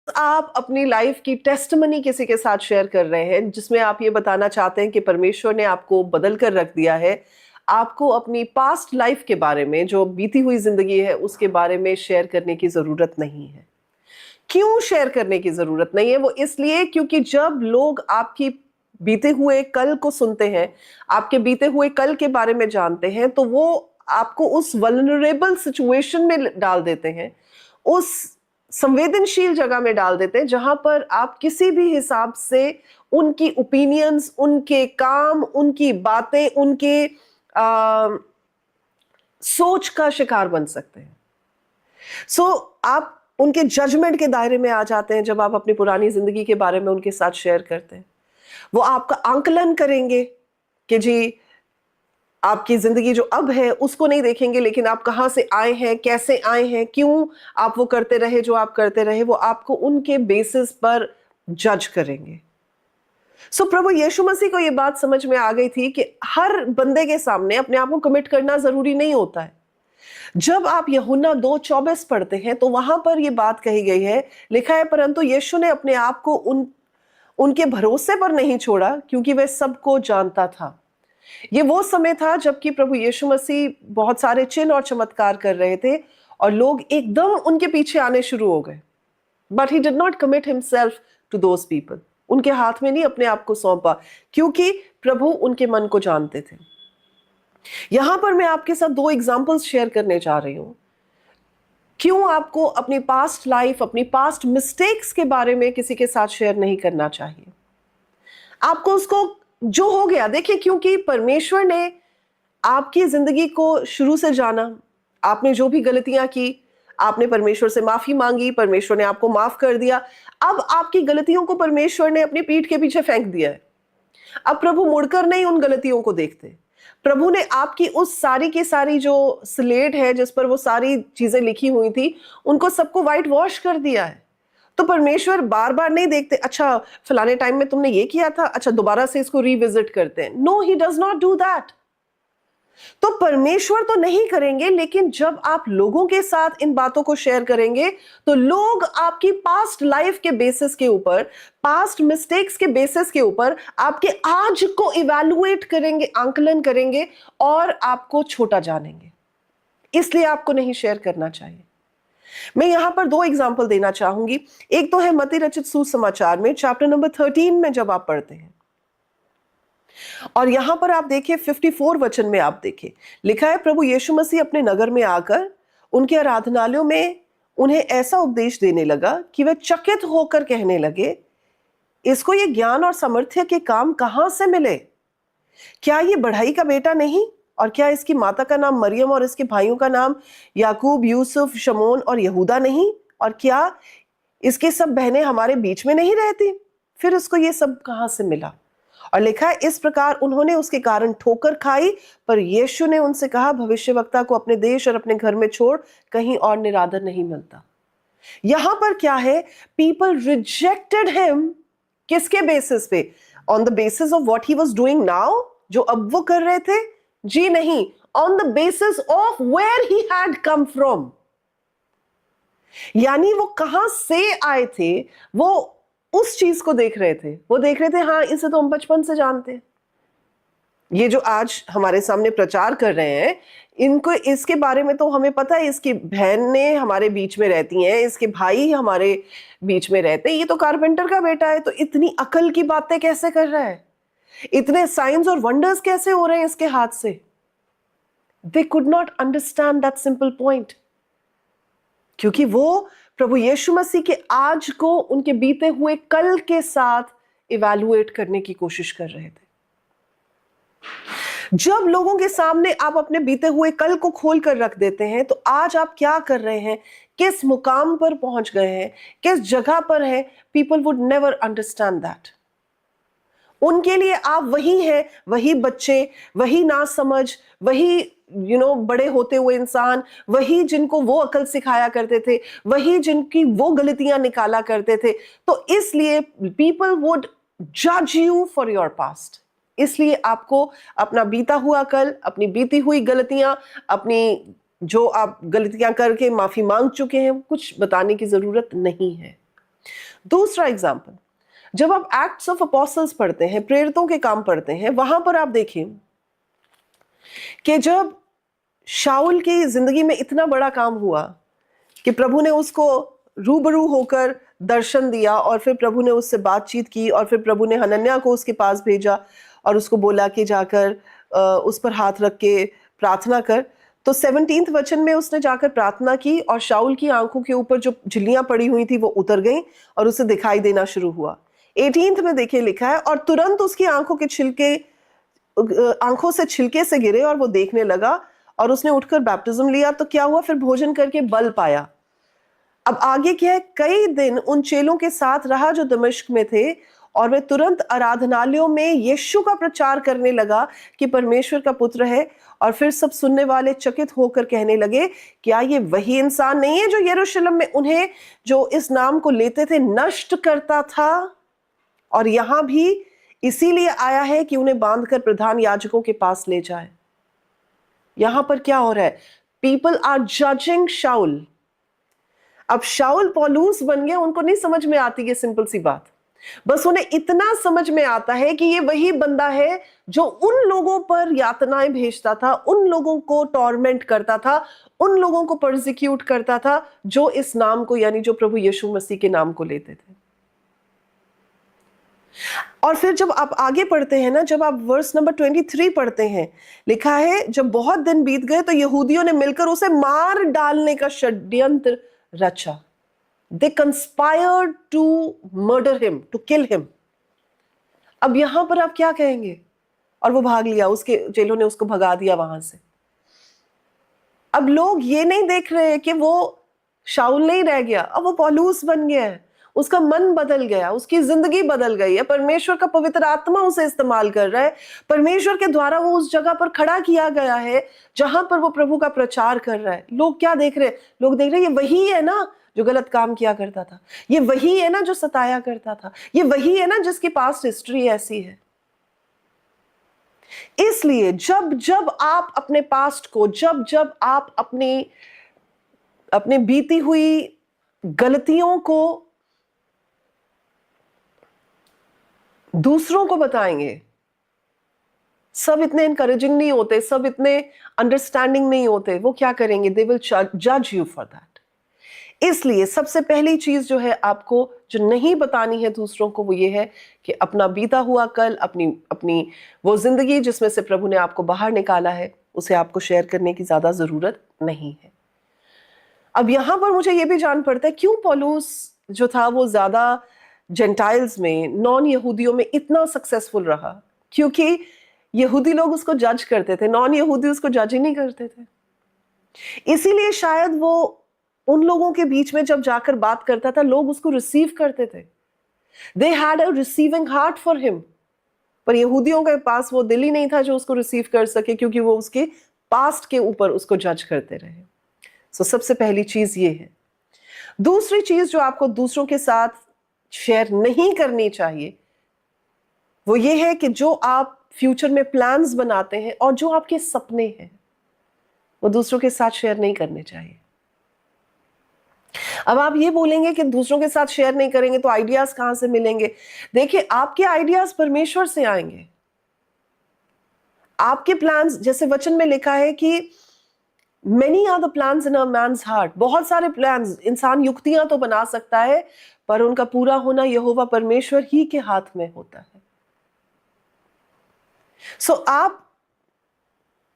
आप अपनी लाइफ की टेस्टिमनी किसी के साथ शेयर कर रहे हैं जिसमें आप ये बताना चाहते हैं कि परमेश्वर ने आपको बदल कर रख दिया है, आपको अपनी पास्ट लाइफ के बारे में, जो बीती हुई जिंदगी है उसके बारे में शेयर करने की जरूरत नहीं है। क्यों शेयर करने की जरूरत नहीं है? वो इसलिए क्योंकि जब लोग आपकी बीते हुए कल को सुनते हैं, आपके बीते हुए कल के बारे में जानते हैं, तो वो आपको उस वल्नरेबल सिचुएशन में डाल देते हैं, उस संवेदनशील जगह में डाल देते हैं जहां पर आप किसी भी हिसाब से उनकी ओपिनियंस, उनके काम, उनकी बातें, उनके सोच का शिकार बन सकते हैं। आप उनके जजमेंट के दायरे में आ जाते हैं जब आप अपनी पुरानी जिंदगी के बारे में उनके साथ शेयर करते हैं। वो आपका आंकलन करेंगे कि जी आपकी जिंदगी जो अब है उसको नहीं देखेंगे, लेकिन आप कहां से आए हैं, कैसे आए हैं, क्यों आप वो करते रहे जो आप करते रहे, वो आपको उनके बेसिस पर जज करेंगे। प्रभु यीशु मसीह को ये बात समझ में आ गई थी कि हर बंदे के सामने अपने आप को कमिट करना जरूरी नहीं होता है। जब आप यूहन्ना 2:24 पढ़ते हैं तो वहां पर यह बात कही गई है, लिखा है, परंतु यीशु ने अपने आप को उनके भरोसे पर नहीं छोड़ा क्योंकि वह सबको जानता था। ये वो समय था जबकि प्रभु यीशु मसीह बहुत सारे चिन्ह और चमत्कार कर रहे थे और लोग एकदम उनके पीछे आने शुरू हो गए। But he did not commit himself to those people. उनके हाथ में नहीं अपने आप को सौंपा क्योंकि प्रभु उनके मन को जानते थे। यहां पर मैं आपके साथ 2 एग्जाम्पल्स शेयर करने जा रही हूं। क्यों आपको अपनी पास्ट लाइफ, अपनी पास्ट मिस्टेक्स के बारे में किसी के साथ शेयर नहीं करना चाहिए। आपको उसको जो हो गया, देखिए, क्योंकि परमेश्वर ने आपकी जिंदगी को शुरू से जाना। आपने जो भी गलतियां की, आपने परमेश्वर से माफी मांगी, परमेश्वर ने आपको माफ कर दिया। अब आपकी गलतियों को परमेश्वर ने अपनी पीठ के पीछे फेंक दिया है। अब प्रभु मुड़कर नहीं उन गलतियों को देखते। प्रभु ने आपकी उस सारी की सारी जो स्लेट है जिस पर वो सारी चीजें लिखी हुई थी, उनको सबको व्हाइट वॉश कर दिया है। तो परमेश्वर बार बार नहीं देखते, अच्छा फलाने टाइम में तुमने ये किया था, अच्छा दोबारा से इसको रिविजिट करते हैं। No, he does not do that. तो परमेश्वर तो नहीं करेंगे, लेकिन जब आप लोगों के साथ इन बातों को शेयर करेंगे तो लोग आपकी पास्ट लाइफ के बेसिस के ऊपर, पास्ट मिस्टेक्स के बेसिस के ऊपर आपके आज को इवैल्यूएट करेंगे, आंकलन करेंगे और आपको छोटा जानेंगे। इसलिए आपको नहीं शेयर करना चाहिए। मैं यहां पर 2 एग्जाम्पल देना चाहूंगी। एक तो है मत्ती रचित सुसमाचार में चैप्टर नंबर 13 में जब आप पढ़ते हैं, और यहां पर आप देखिए 54 वचन में आप देखिए, लिखा है, प्रभु यीशु मसीह अपने नगर में आकर उनके आराधनालयों में उन्हें ऐसा उपदेश देने लगा कि वे चकित होकर कहने लगे, इसको ये ज्ञान और सामर्थ्य के काम कहां से मिले? क्या ये बढ़ई का बेटा नहीं? और क्या इसकी माता का नाम मरियम और इसके भाइयों का नाम याकूब, यूसुफ, शमोन और यहूदा नहीं? और क्या इसके सब बहनें हमारे बीच में नहीं रहती? फिर उसको ये सब कहां से मिला? और लिखा है, इस प्रकार उन्होंने उसके कारण ठोकर खाई, पर यीशु ने उनसे कहा, भविष्यवक्ता को अपने देश और अपने घर में छोड़ कहीं और निरादर नहीं मिलता। यहां पर क्या है? People rejected him. किसके बेसिस पे? On the basis of what he was doing now, जो अब वो कर रहे थे? जी नहीं, on the basis of where he had come from. यानी वो कहां से आए थे, वो उस चीज को देख रहे थे। वो देख रहे थे, हाँ इसे तो हम बचपन से जानते हैं, ये जो आज हमारे सामने प्रचार कर रहे हैं, इनको, इसके बारे में तो हमें पता है, इसकी बहनें हमारे बीच में रहती हैं, इसके भाई हमारे बीच में रहते हैं, ये तो कारपेंटर का बेटा है, तो इतनी अकल की बातें कैसे कर रहा है, इतने साइंस और वंडर्स कैसे हो रहे हैं इसके हाथ से? They could not understand that simple point, क्योंकि वो प्रभु यीशु मसीह के आज को उनके बीते हुए कल के साथ इवैल्यूएट करने की कोशिश कर रहे थे। जब लोगों के सामने आप अपने बीते हुए कल को खोल कर रख देते हैं, तो आज आप क्या कर रहे हैं, किस मुकाम पर पहुंच गए हैं, किस जगह पर है, people would never understand that. उनके लिए आप वही हैं, वही बच्चे, वही नासमझ, वही बड़े होते हुए इंसान, वही जिनको वो अकल सिखाया करते थे, वही जिनकी वो गलतियां निकाला करते थे। तो इसलिए पीपल वुड जज यू फॉर योर पास्ट। इसलिए आपको अपना बीता हुआ कल, अपनी बीती हुई गलतियां, अपनी जो आप गलतियां करके माफी मांग चुके हैं, कुछ बताने की जरूरत नहीं है। दूसरा एग्जाम्पल, जब आप एक्ट्स ऑफ अपोस्टल्स पढ़ते हैं, प्रेरितों के काम पढ़ते हैं, वहां पर आप देखिए कि जब शाऊल की जिंदगी में इतना बड़ा काम हुआ कि प्रभु ने उसको रूबरू होकर दर्शन दिया और फिर प्रभु ने उससे बातचीत की और फिर प्रभु ने हनन्याह को उसके पास भेजा और उसको बोला कि जाकर उस पर हाथ रख के प्रार्थना कर। तो 17th वचन में उसने जाकर प्रार्थना की और शाऊल की आंखों के ऊपर जो झिल्लियां पड़ी हुई थी वो उतर गईं और उसे दिखाई देना शुरू हुआ। 18th में देखिए लिखा है, और तुरंत उसकी आंखों के छिलके आंखों से छिलके से गिरे और वो देखने लगा और उसने उठकर बैप्टिज्म लिया। तो क्या हुआ, फिर भोजन करके बल पाया। अब आगे क्या है, कई दिन उन चेलों के साथ रहा जो दमिश्क में थे और वे तुरंत आराधनालयों में यीशु का प्रचार करने लगा कि परमेश्वर का पुत्र है। और फिर सब सुनने वाले चकित होकर कहने लगे, क्या ये वही इंसान नहीं है जो यरूशलेम में उन्हें जो इस नाम को लेते थे नष्ट करता था, और यहां भी इसीलिए आया है कि उन्हें बांधकर प्रधान याजकों के पास ले जाए। यहां पर क्या हो रहा है, पीपल आर जजिंग शाऊल। अब शाऊल पौलुस बन गया, उनको नहीं समझ में आती ये सिंपल सी बात। बस उन्हें इतना समझ में आता है कि ये वही बंदा है जो उन लोगों पर यातनाएं भेजता था, उन लोगों को टॉर्मेंट करता था, उन लोगों को परसिक्यूट करता था जो इस नाम को, यानी जो प्रभु यीशु मसीह के नाम को लेते थे। और फिर जब आप आगे पढ़ते हैं ना, जब आप वर्स नंबर 23 पढ़ते हैं, लिखा है जब बहुत दिन बीत गए तो यहूदियों ने मिलकर उसे मार डालने का षड्यंत्र रचा। They conspired to murder him, to kill him. अब यहां पर आप क्या कहेंगे, और वो भाग लिया, उसके चेलों ने उसको भगा दिया वहां से। अब लोग ये नहीं देख रहे हैं कि वो शाऊल नहीं रह गया, अब वो पौलुस बन गया है, उसका मन बदल गया, उसकी जिंदगी बदल गई है, परमेश्वर का पवित्र आत्मा उसे इस्तेमाल कर रहा है, परमेश्वर के द्वारा वो उस जगह पर खड़ा किया गया है जहां पर वो प्रभु का प्रचार कर रहा है। लोग क्या देख रहे हैं, लोग देख रहे हैं ये वही है ना जो गलत काम किया करता था, ये वही है ना जो सताया करता था, ये वही है ना जिसकी पास्ट हिस्ट्री ऐसी है। इसलिए जब जब आप अपने पास्ट को, जब जब आप अपने बीती हुई गलतियों को दूसरों को बताएंगे, सब इतने इनकरेजिंग नहीं होते, सब इतने अंडरस्टैंडिंग नहीं होते, वो क्या करेंगे, दे विल जज यू फॉर दैट। इसलिए सबसे पहली चीज जो है आपको जो नहीं बतानी है दूसरों को, वो ये है कि अपना बीता हुआ कल, अपनी वो जिंदगी जिसमें से प्रभु ने आपको बाहर निकाला है, उसे आपको शेयर करने की ज्यादा जरूरत नहीं है। अब यहां पर मुझे ये भी जान पड़ता है क्यों पौलुस जो था वो ज्यादा जेंटाइल्स में, नॉन यहूदियों में इतना सक्सेसफुल रहा, क्योंकि यहूदी लोग उसको जज करते थे, नॉन यहूदी उसको जज ही नहीं करते थे। इसीलिए शायद वो उन लोगों के बीच में जब जाकर बात करता था, लोग उसको रिसीव करते थे। They had a receiving heart for him. पर यहूदियों के पास वो दिल ही नहीं था जो उसको रिसीव कर सके, क्योंकि वो उसके पास्ट के ऊपर उसको जज करते रहे। सो सबसे पहली चीज ये है। दूसरी चीज जो आपको दूसरों के साथ शेयर नहीं करनी चाहिए, वो ये है कि जो आप फ्यूचर में प्लान्स बनाते हैं और जो आपके सपने हैं, वो दूसरों के साथ शेयर नहीं करने चाहिए। अब आप ये बोलेंगे कि दूसरों के साथ शेयर नहीं करेंगे तो आइडियाज कहां से मिलेंगे? देखिए, आपके आइडियाज परमेश्वर से आएंगे। आपके प्लान्स, जैसे वचन में लिखा है कि many are the plans in a man's heart. बहुत सारे प्लान्स, इंसान युक्तियां तो बना सकता है, पर उनका पूरा होना यहोवा परमेश्वर ही के हाथ में होता है। सो आप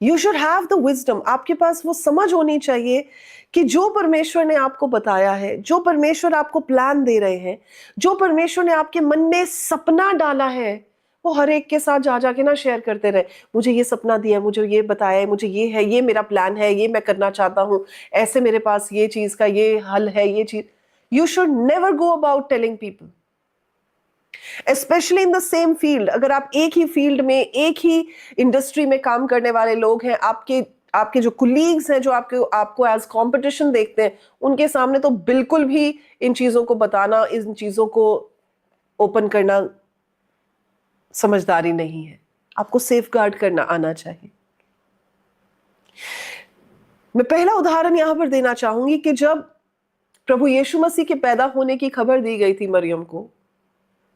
you should have the wisdom, आपके पास वो समझ होनी चाहिए कि जो परमेश्वर ने आपको बताया है, जो परमेश्वर आपको प्लान दे रहे हैं, जो परमेश्वर ने आपके मन में सपना डाला है, वो हर एक के साथ जा जाके ना शेयर करते रहे। मुझे ये सपना दिया, मुझे ये बताया है, मुझे ये है, ये मेरा प्लान है, ये मैं करना चाहता हूं, ऐसे मेरे पास ये चीज का ये हल है, ये चीज। You should never go about telling people, specially in the same field. अगर आप एक ही फील्ड में, एक ही इंडस्ट्री में काम करने वाले लोग हैं, आपके जो कुलीग्स हैं, जो आपको एज कंपटीशन देखते हैं, उनके सामने तो बिल्कुल भी इन चीजों को बताना, इन चीजों को ओपन करना समझदारी नहीं है। आपको सेफगार्ड करना आना चाहिए। मैं पहला उदाहरण यहां पर देना चाहूंगी कि जब प्रभु यीशु मसीह के पैदा होने की खबर दी गई थी मरियम को,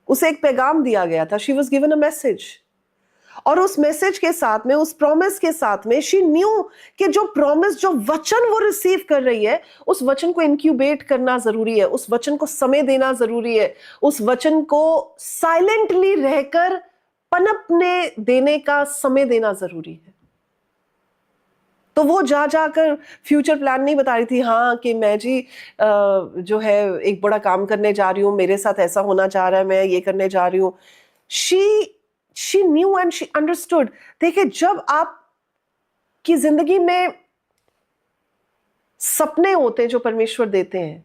उसे एक पैगाम दिया गया था। She was given a message, और उस मैसेज के साथ में, उस प्रॉमिस के साथ में, शी न्यू कि जो प्रॉमिस, जो वचन वो रिसीव कर रही है, उस वचन को इंक्यूबेट करना जरूरी है, उस वचन को समय देना जरूरी है, उस वचन को साइलेंटली रहकर पनपने देने का समय देना जरूरी है। तो वो जा जाकर फ्यूचर प्लान नहीं बता रही थी, हाँ कि मैं जी जो है एक बड़ा काम करने जा रही हूँ, मेरे साथ ऐसा होना चाह रहा है, मैं ये करने जा रही हूँ। She knew and she understood. देखिए, जब आप की जिंदगी में सपने होते हैं जो परमेश्वर देते हैं,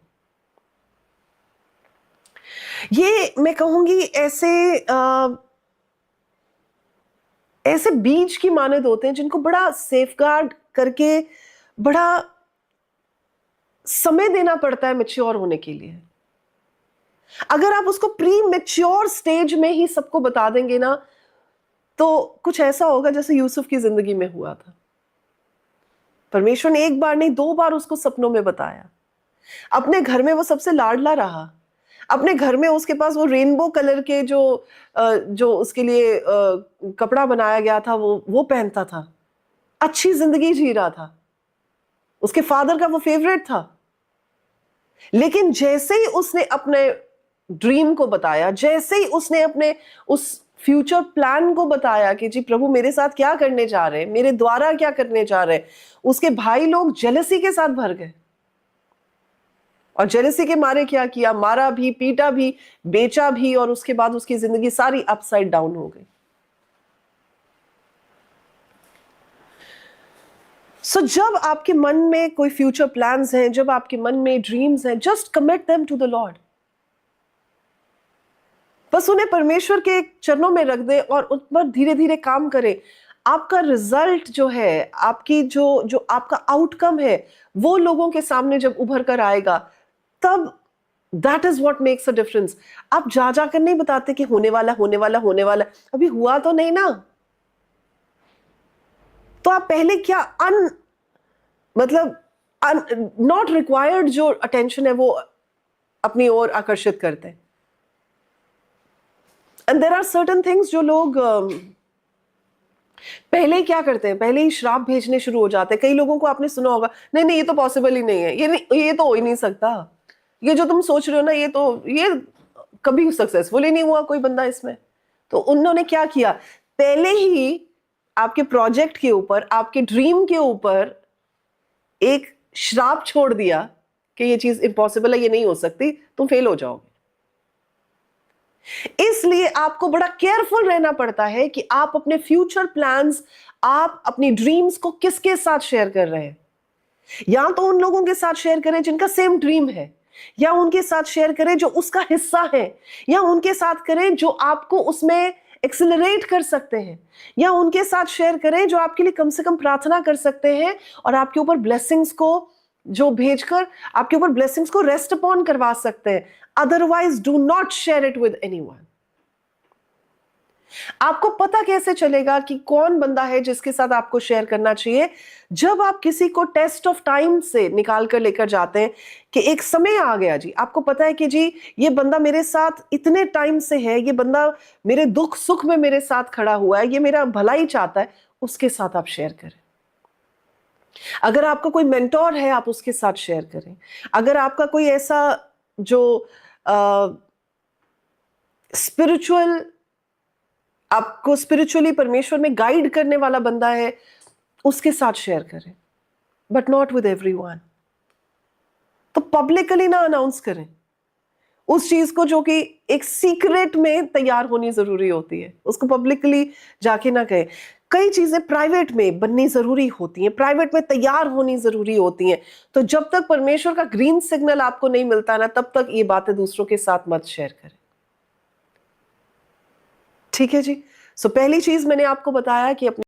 ये मैं कहूंगी ऐसे बीज की मानद होते हैं जिनको बड़ा सेफगार्ड करके बड़ा समय देना पड़ता है मैच्योर होने के लिए। अगर आप उसको प्री मैच्योर स्टेज में ही सबको बता देंगे ना, तो कुछ ऐसा होगा जैसे यूसुफ की जिंदगी में हुआ था। परमेश्वर ने एक बार नहीं, 2 बार उसको सपनों में बताया। अपने घर में वो सबसे लाडला रहा, अपने घर में उसके पास वो रेनबो कलर के जो उसके लिए कपड़ा बनाया गया था वो पहनता था, अच्छी जिंदगी जी रहा था, उसके फादर का वो फेवरेट था। लेकिन जैसे ही उसने अपने ड्रीम को बताया, जैसे ही उसने अपने उस फ्यूचर प्लान को बताया कि जी प्रभु मेरे साथ क्या करने जा रहे हैं, मेरे द्वारा क्या करने जा रहे हैं, उसके भाई लोग जेलसी के साथ भर गए। और जेलसी के मारे क्या किया, मारा भी, पीटा भी, बेचा भी, और उसके बाद उसकी जिंदगी सारी अपसाइड डाउन हो गई। सो जब आपके मन में कोई फ्यूचर प्लान्स हैं, जब आपके मन में ड्रीम्स हैं, just commit them to the Lord. बस उन्हें परमेश्वर के चरणों में रख दे और उन पर धीरे धीरे काम करें। आपका रिजल्ट जो है, आपकी जो आपका आउटकम है, वो लोगों के सामने जब उभर कर आएगा, तब that is what makes a difference. आप जा जाकर नहीं बताते कि होने वाला होने वाला होने वाला, अभी हुआ तो नहीं ना। तो आप पहले क्या मतलब नॉट रिक्वायर्ड जो अटेंशन है वो अपनी ओर आकर्षित करते हैं। And there are certain things जो लोग पहले क्या करते हैं, पहले ही श्राप भेजने शुरू हो जाते हैं। कई लोगों को आपने सुना होगा, नहीं नहीं ये तो पॉसिबल ही नहीं है, ये तो हो ही नहीं सकता, ये जो तुम सोच रहे हो ना, ये कभी सक्सेसफुल ही नहीं हुआ कोई बंदा इसमें। तो उन्होंने क्या किया, पहले ही आपके प्रोजेक्ट के ऊपर, आपके ड्रीम के ऊपर एक श्राप छोड़ दिया कि ये चीज इम्पॉसिबल है, ये नहीं हो सकती, तुम फेल हो जाओगे। इसलिए आपको बड़ा केयरफुल रहना पड़ता है कि आप अपने फ्यूचर प्लान्स, आप अपनी ड्रीम्स को किसके साथ शेयर कर रहे हैं। या तो उन लोगों के साथ शेयर करें जिनका सेम ड्रीम है, या उनके साथ शेयर करें जो उसका हिस्सा है, या उनके साथ करें जो आपको उसमें एक्सिलरेट कर सकते हैं, या उनके साथ शेयर करें जो आपके लिए कम से कम प्रार्थना कर सकते हैं और आपके ऊपर ब्लेसिंग्स को जो भेजकर आपके ऊपर ब्लेसिंग्स को रेस्ट अपॉन करवा सकते हैं। Otherwise do not share it with anyone. आपको पता कैसे चलेगा कि कौन बंदा है जिसके साथ आपको शेयर करना चाहिए? जब आप किसी को टेस्ट ऑफ टाइम से निकाल कर लेकर जाते हैं कि एक समय आ गया जी, आपको पता है कि जी ये बंदा मेरे साथ इतने टाइम से है, ये बंदा मेरे दुख सुख में मेरे साथ खड़ा हुआ है, ये मेरा भलाई चाहता है, उसके साथ आप शेयर करें। अगर आपका कोई मेंटोर है, आप उसके साथ शेयर करें। अगर आपका कोई ऐसा जो स्पिरिचुअल, आपको स्पिरिचुअली परमेश्वर में गाइड करने वाला बंदा है, उसके साथ शेयर करें, बट नॉट विद एवरीवन। तो पब्लिकली ना अनाउंस करें उस चीज को जो कि एक सीक्रेट में तैयार होनी जरूरी होती है, उसको पब्लिकली जाके ना कहें। कई चीजें प्राइवेट में बननी जरूरी होती हैं, प्राइवेट में तैयार होनी जरूरी होती हैं। तो जब तक परमेश्वर का ग्रीन सिग्नल आपको नहीं मिलता ना, तब तक ये बातें दूसरों के साथ मत शेयर करें। ठीक है जी। सो पहली चीज मैंने आपको बताया कि अपने